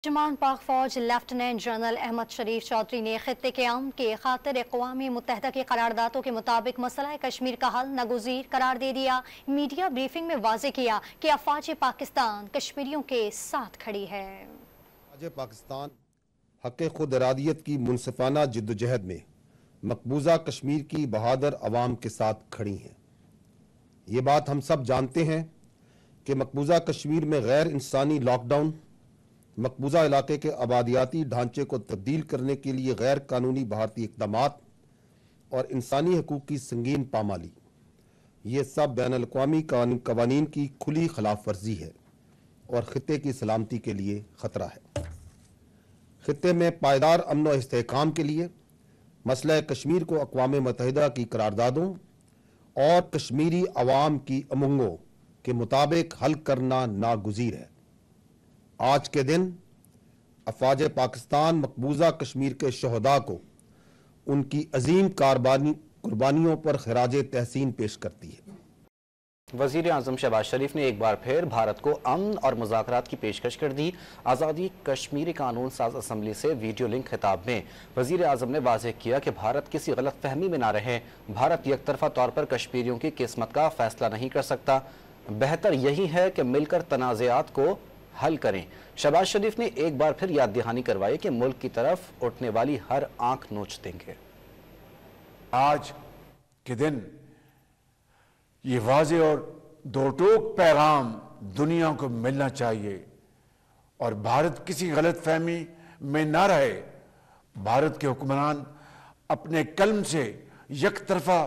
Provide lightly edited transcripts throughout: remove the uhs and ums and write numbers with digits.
जमान पाक फौज lieutenant general Ahmad शरीफ चौधरी ने खित्ते के अमन के खातिर अक़वाम मुत्तहिदा की करारदादों के मुताबिक मसला कश्मीर का हल नागुज़ीर करार दे दिया। मीडिया ब्रीफिंग में वाज़ेह किया कि अफ़वाज पाकिस्तान कश्मीरियों के साथ खड़ी है। अफ़वाज पाकिस्तान हक़ खुद इरादियत की मुनसिफाना जिद्दोजहद में मकबूजा कश्मीर की बहादुर अवाम के साथ खड़ी हैं। ये बात हम सब जानते हैं कि मकबूजा कश्मीर में गैर इंसानी लॉकडाउन, मकबूजा इलाके के आबादियाती ढांचे को तब्दील करने के लिए गैर कानूनी भारतीय इक़दामात और इंसानी हकूक़ की संगीन पामाली, ये सब बैनुल-अक़वामी क़वानीन की खुली खिलाफ वर्जी है और ख़ित्ते की सलामती के लिए ख़तरा है। ख़ित्ते में पायदार अमन व इस्तेहकाम के लिए मसला कश्मीर को अक़वाम मुत्तहिदा की करारदादों और कश्मीरी अवाम की उमंगों के मुताबिक हल करना नागुज़ीर है। आज के दिन अफ़वाज पाकिस्तान मकबूजा कश्मीर के शहदा को उनकी अजीम कुर्बानियों पर खिराज तहसीन पेश करती है। वज़ीर आज़म शहबाज शरीफ ने एक बार फिर भारत को अमन और मुज़ाकरात की पेशकश कर दी। आज़ादी कश्मीरी कानून साज असम्बली से वीडियो लिंक खिताब में वज़ीर आज़म ने वाज़ेह किया कि भारत किसी गलत फहमी में ना रहे। भारत यकतरफा तौर पर कश्मीरियों की किस्मत का फैसला नहीं कर सकता। बेहतर यही है कि मिलकर तनाज़ात को हल करें। शहबाज शरीफ ने एक बार फिर याद दहानी करवाई कि मुल्क की तरफ उठने वाली हर आंख नोच देंगे। आज के दिन ये वाज़ेह और दो टोक पैगाम दुनिया को मिलना चाहिए और भारत किसी गलत फहमी में ना रहे। भारत के हुक्मरान अपने कलम से यकतरफा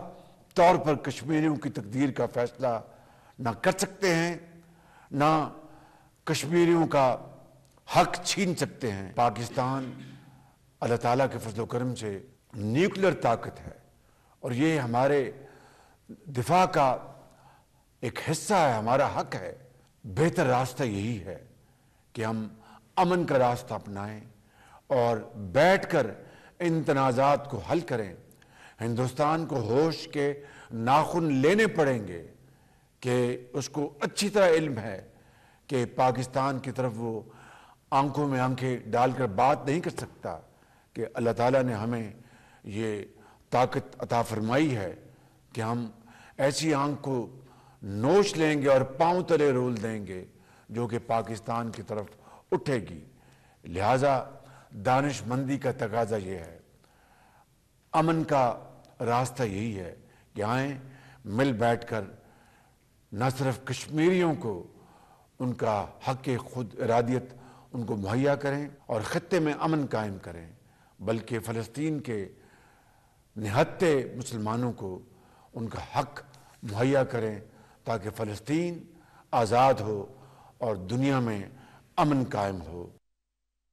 तौर पर कश्मीरियों की तकदीर का फैसला ना कर सकते हैं, ना कश्मीरियों का हक छीन सकते हैं। पाकिस्तान अल्लाह ताला के फजल करम से न्यूक्लियर ताकत है और ये हमारे दिफा का एक हिस्सा है, हमारा हक है। बेहतर रास्ता यही है कि हम अमन का रास्ता अपनाएं और बैठकर इन तनाज़ात को हल करें। हिंदुस्तान को होश के नाखून लेने पड़ेंगे कि उसको अच्छी तरह इल्म है कि पाकिस्तान की तरफ वो आंखों में आंखें डालकर बात नहीं कर सकता कि अल्लाह ताला ने हमें ये ताकत अता फरमाई है कि हम ऐसी आंख को नोच लेंगे और पांव तले रोल देंगे जो कि पाकिस्तान की तरफ उठेगी। लिहाजा दानिशमंदी का तकाजा ये है, अमन का रास्ता यही है कि आएँ मिल बैठकर न सिर्फ कश्मीरियों को उनका हक़ खुद इरादियत उनको मुहैया करें और ख़ित्ते में अमन कायम करें, बल्कि फ़लस्तीन के निहत्ते मुसलमानों को उनका हक़ मुहैया करें ताकि फ़लस्तीन आज़ाद हो और दुनिया में अमन कायम हो।